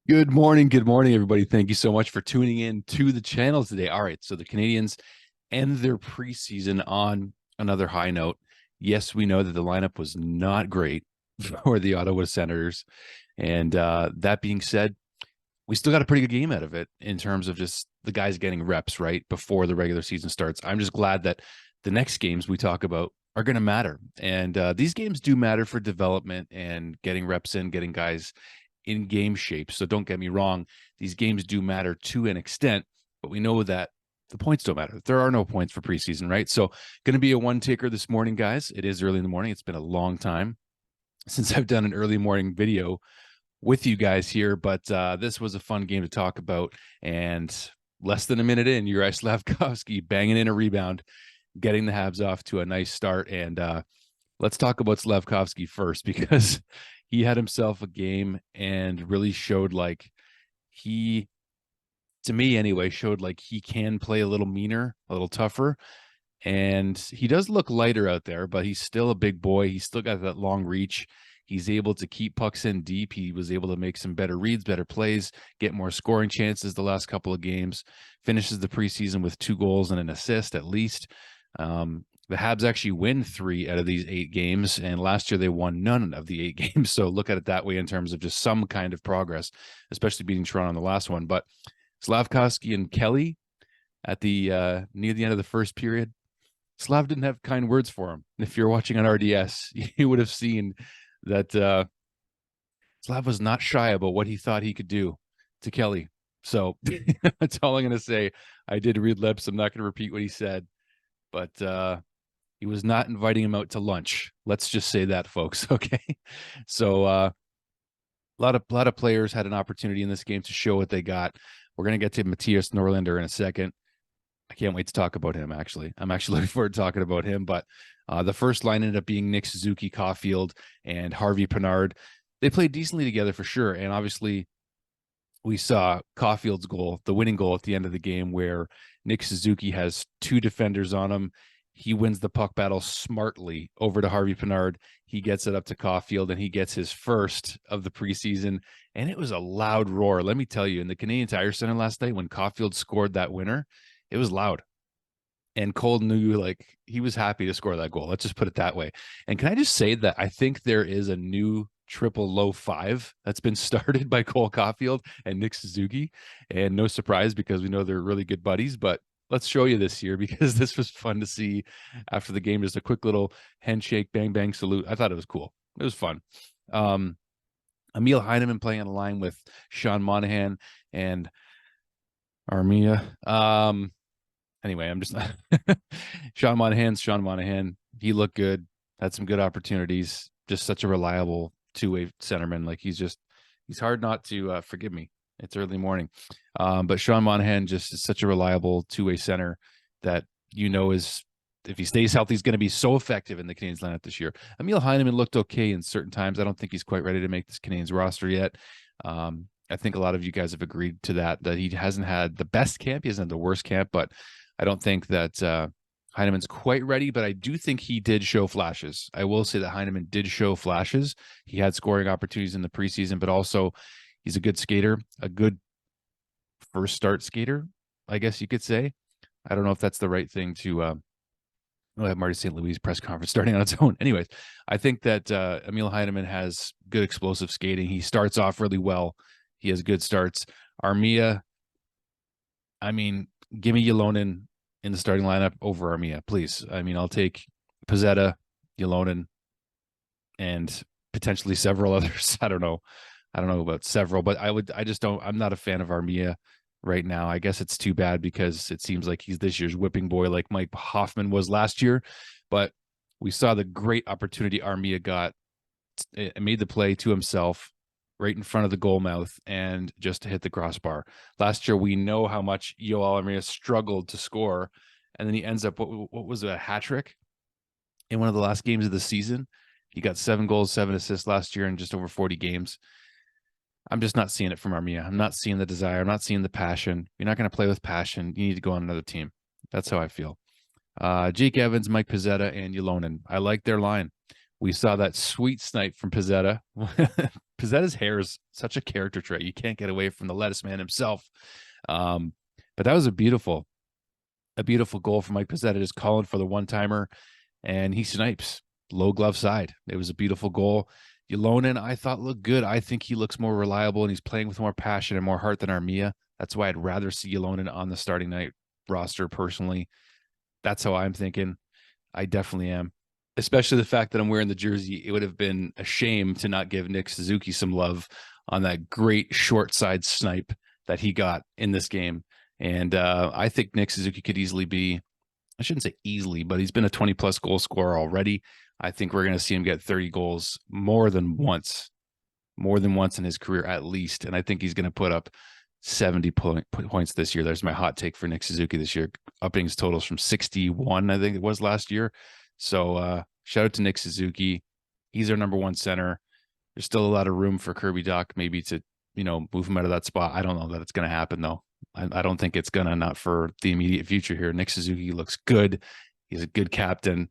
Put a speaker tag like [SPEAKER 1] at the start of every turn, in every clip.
[SPEAKER 1] Good morning, everybody. Thank you so much for tuning in to the channel today. All right, so the Canadiens end their preseason on another high note. Yes, we know that the lineup was not great for the Ottawa Senators, and that being said, we still got a pretty good game out of it in terms of just the guys getting reps right before the regular season starts. I'm just glad that the next games we talk about are going to matter, and these games do matter for development and getting reps in, getting guys in game shape. So don't get me wrong, these games do matter to an extent, but we know that the points don't matter. There are no points for preseason, right? So going to be a one taker this morning, guys. It is early in the morning. It's been a long time since I've done an early morning video with you guys here, but this was a fun game to talk about. And less than a minute in, Uri Slafkovsky banging in a rebound, getting the Habs off to a nice start. And let's talk about Slafkovsky first, because he had himself a game and really showed like he, to me anyway, showed like he can play a little meaner, a little tougher. And he does look lighter out there, but he's still a big boy. He's still got that long reach. He's able to keep pucks in deep. He was able to make some better reads, better plays, get more scoring chances the last couple of games. Finishes the preseason with 2 goals and an assist at least. The Habs actually win 3 out of these 8 games, and last year they won none of the 8 games. So look at it that way in terms of just some kind of progress, especially beating Toronto on the last one. But Slafkovsky and Kelly at the near the end of the first period, Slav didn't have kind words for him. If you're watching on RDS, you would have seen that Slav was not shy about what he thought he could do to Kelly. So that's all I'm going to say. I did read lips. I'm not going to repeat what he said, but he was not inviting him out to lunch. Let's just say that, folks. Okay. So a lot of players had an opportunity in this game to show what they got. We're going to get to Matthias Norlinder in a second. I can't wait to talk about him, actually. I'm actually looking forward to talking about him. But the first line ended up being Nick Suzuki, Caulfield, and Harvey Pinard. They played decently together for sure. And obviously, we saw Caulfield's goal, the winning goal at the end of the game, where Nick Suzuki has 2 defenders on him. He wins the puck battle smartly over to Harvey Pinard. He gets it up to Caulfield, and he gets his first of the preseason. And it was a loud roar. Let me tell you, in the Canadian Tire Center last night, when Caulfield scored that winner, it was loud. And Cole knew, like, he was happy to score that goal. Let's just put it that way. And can I just say that I think there is a new triple low 5 that's been started by Cole Caulfield and Nick Suzuki. And no surprise, because we know they're really good buddies, but let's show you this here because this was fun to see after the game. Just a quick little handshake, bang, bang, salute. I thought it was cool. It was fun. Emil Heineman playing on a line with Sean Monahan and Armia. Anyway, I'm just Sean Monahan. He looked good, had some good opportunities. Just such a reliable two-way centerman. Like he's hard not to forgive me. It's early morning. But Sean Monahan just is such a reliable two-way center that is, if he stays healthy, he's going to be so effective in the Canadiens lineup this year. Emil Heineman looked okay in certain times. I don't think he's quite ready to make this Canadiens roster yet. I think a lot of you guys have agreed to that he hasn't had the best camp. He hasn't had the worst camp, but I don't think that Heineman's quite ready, but I do think he did show flashes. I will say that Heineman did show flashes. He had scoring opportunities in the preseason, but also he's a good skater, a good first start skater, I guess you could say. I don't know if that's the right thing to have Marty St. Louis press conference starting on its own. Anyways, I think that Emil Heineman has good explosive skating. He starts off really well. He has good starts. Armia, I mean, give me Ylonen in the starting lineup over Armia, please. I mean, I'll take Pezzetta, Ylonen, and potentially several others. I don't know about several, but I'm not a fan of Armia right now. I guess it's too bad because it seems like he's this year's whipping boy like Mike Hoffman was last year. But we saw the great opportunity Armia got. It made the play to himself right in front of the goal mouth and just to hit the crossbar. Last year, we know how much Yoel Armia struggled to score, and then he ends up, what was it, a hat trick in one of the last games of the season? He got 7 goals, 7 assists last year in just over 40 games. I'm just not seeing it from Armia. I'm not seeing the desire. I'm not seeing the passion. You're not going to play with passion. You need to go on another team. That's how I feel. Jake Evans, Mike Pezzetta, and Ylonen. I like their line. We saw that sweet snipe from Pizzetta. Pizzetta's hair is such a character trait. You can't get away from the lettuce man himself. Um, but that was a beautiful goal from Mike Pizzetta, just calling for the one-timer, and he snipes low glove side. It was a beautiful goal. Ylonen, I thought, looked good. I think he looks more reliable, and he's playing with more passion and more heart than Armia. That's why I'd rather see Ylonen on the starting night roster personally. That's how I'm thinking. I definitely am. Especially the fact that I'm wearing the jersey. It would have been a shame to not give Nick Suzuki some love on that great short side snipe that he got in this game. And I think Nick Suzuki could easily be, I shouldn't say easily, but he's been a 20-plus goal scorer already. I think we're going to see him get 30 goals more than once in his career at least. And I think he's going to put up 70 points this year. There's my hot take for Nick Suzuki this year, upping his totals from 61, I think it was last year. So shout out to Nick Suzuki. He's our number one center. There's still a lot of room for Kirby Dach maybe to, move him out of that spot. I don't know that it's going to happen though. I don't think it's going to, not for the immediate future here. Nick Suzuki looks good. He's a good captain.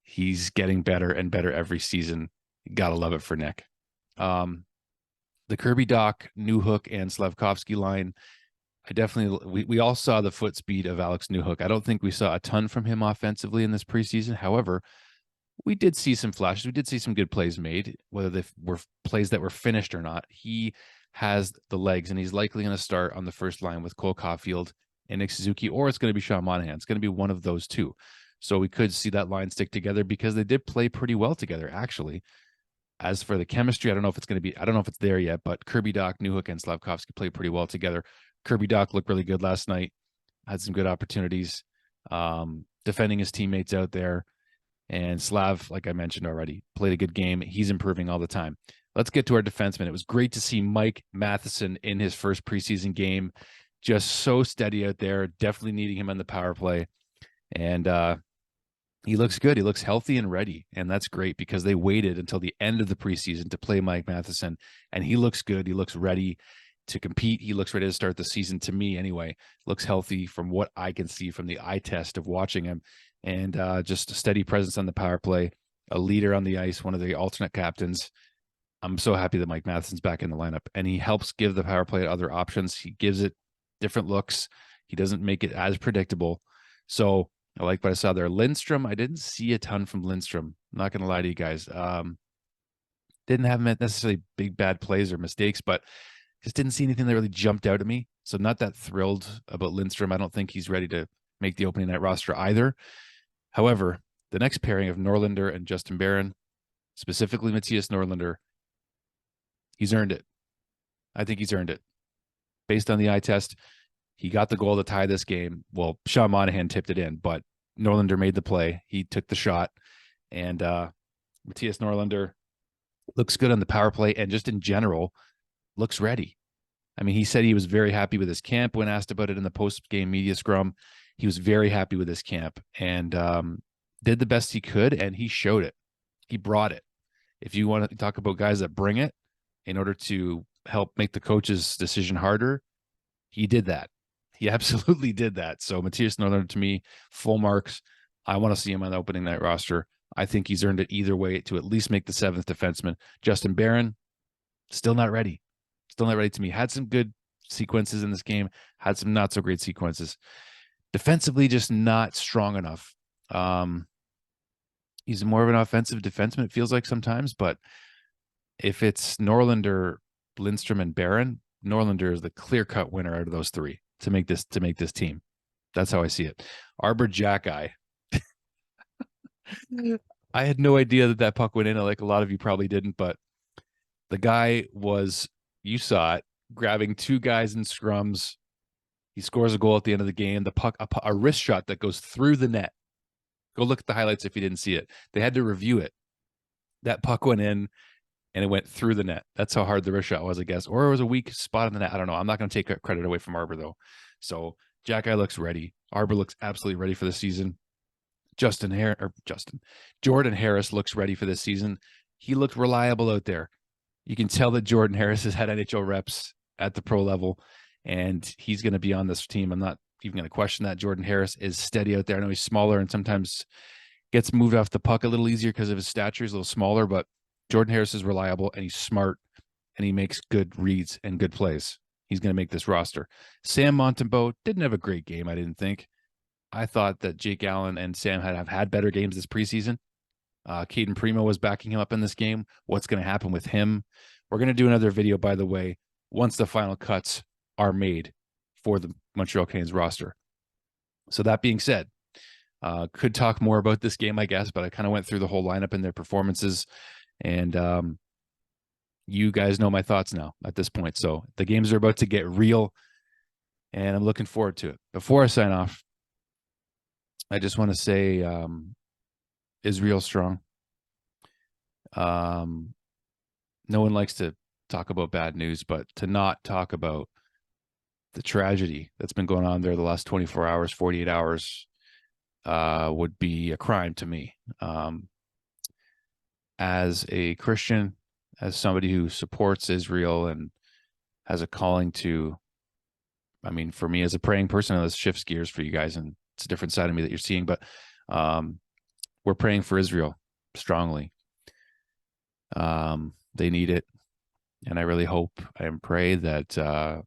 [SPEAKER 1] He's getting better and better every season. You got to love it for Nick. The Kirby Dach, Newhook, and Slafkovsky line, we all saw the foot speed of Alex Newhook. I don't think we saw a ton from him offensively in this preseason. However, we did see some flashes. We did see some good plays made, whether they were plays that were finished or not. He has the legs, and he's likely going to start on the first line with Cole Caulfield and Nick Suzuki, or it's going to be Sean Monahan. It's going to be one of those two. So we could see that line stick together because they did play pretty well together, actually. As for the chemistry, I don't know if it's there yet, but Kirby Dach, Newhook, and Slafkovsky played pretty well together. Kirby Dach looked really good last night, had some good opportunities, defending his teammates out there. And Slav, like I mentioned already, played a good game. He's improving all the time. Let's get to our defenseman. It was great to see Mike Matheson in his first preseason game, just so steady out there, definitely needing him on the power play. And he looks good. He looks healthy and ready. And that's great because they waited until the end of the preseason to play Mike Matheson. And he looks good. He looks ready to compete. He looks ready to start the season, to me anyway. Looks healthy from what I can see from the eye test of watching him. And just a steady presence on the power play, a leader on the ice, one of the alternate captains. I'm so happy that Mike Matheson's back in the lineup. And he helps give the power play other options. He gives it different looks. He doesn't make it as predictable. So I like what I saw there. Lindstrom, I didn't see a ton from Lindstrom. I'm not going to lie to you guys. Didn't have necessarily big bad plays or mistakes, but just didn't see anything that really jumped out at me. So not that thrilled about Lindstrom. I don't think he's ready to make the opening night roster either. However, the next pairing of Norlinder and Justin Barron, specifically Matthias Norlinder, he's earned it. I think he's earned it. Based on the eye test, he got the goal to tie this game. Well, Sean Monahan tipped it in, but Norlinder made the play. He took the shot, and Matthias Norlinder looks good on the power play and just in general looks ready. I mean, he said he was very happy with his camp when asked about it in the post-game media scrum. He was very happy with his camp and did the best he could, and he showed it. He brought it. If you want to talk about guys that bring it in order to help make the coach's decision harder, he did that. He absolutely did that. So Matthias Norlinder, to me, full marks. I want to see him on the opening night roster. I think he's earned it either way to at least make the seventh defenseman. Justin Barron, still not ready. Still not ready to me. Had some good sequences in this game, had some not so great sequences. Defensively, just not strong enough. He's more of an offensive defenseman, it feels like sometimes, but if it's Norlinder, Lindstrom, and Barron, Norlinder is the clear-cut winner out of those three to make this team. That's how I see it. Arbor Xhekaj. I had no idea that puck went in. Like a lot of you probably didn't, but the guy was, you saw it, grabbing two guys in scrums. He scores a goal at the end of the game. The puck, a wrist shot that goes through the net. Go look at the highlights if you didn't see it. They had to review it. That puck went in and it went through the net. That's how hard the wrist shot was, I guess. Or it was a weak spot in the net. I don't know. I'm not going to take credit away from Arbor, though. So Xhekaj looks ready. Arbor looks absolutely ready for the season. Jordan Harris looks ready for this season. He looked reliable out there. You can tell that Jordan Harris has had NHL reps at the pro level, and he's going to be on this team. I'm not even going to question that. Jordan Harris is steady out there. I know he's smaller, and sometimes gets moved off the puck a little easier because of his stature. He's a little smaller, but Jordan Harris is reliable and he's smart and he makes good reads and good plays. He's going to make this roster. Sam Montembeault didn't have a great game, I didn't think. I thought that Jake Allen and Sam have had better games this preseason. Caden Primo was backing him up in this game. What's going to happen with him? We're going to do another video, by the way, once the final cuts are made for the Montreal Canadiens roster. So that being said, could talk more about this game, I guess, but I kind of went through the whole lineup and their performances, and you guys know my thoughts now at this point. So the games are about to get real, and I'm looking forward to it. Before I sign off, I just want to say Israel strong. No one likes to talk about bad news, but to not talk about the tragedy that's been going on there the last 24 hours, 48 hours would be a crime to me. As a Christian, as somebody who supports Israel and has a calling to, I mean, for me as a praying person, this shifts gears for you guys, and it's a different side of me that you're seeing, but we're praying for Israel strongly. They need it. And I really hope and pray that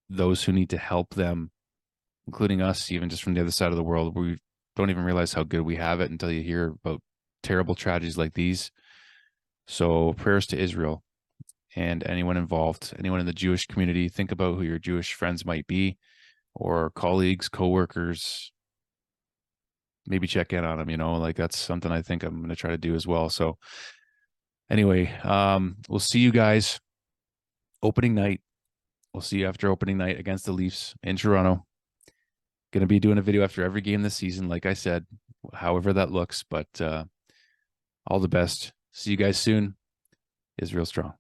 [SPEAKER 1] those who need to help them, including us, even just from the other side of the world, we don't even realize how good we have it until you hear about terrible tragedies like these. So prayers to Israel and anyone involved, anyone in the Jewish community. Think about who your Jewish friends might be, or colleagues, coworkers. Maybe check in on them, you know, like that's something I think I'm going to try to do as well. So anyway, we'll see you guys opening night. We'll see you after opening night against the Leafs in Toronto. Going to be doing a video after every game this season, like I said, however that looks, but all the best. See you guys soon. Israel strong.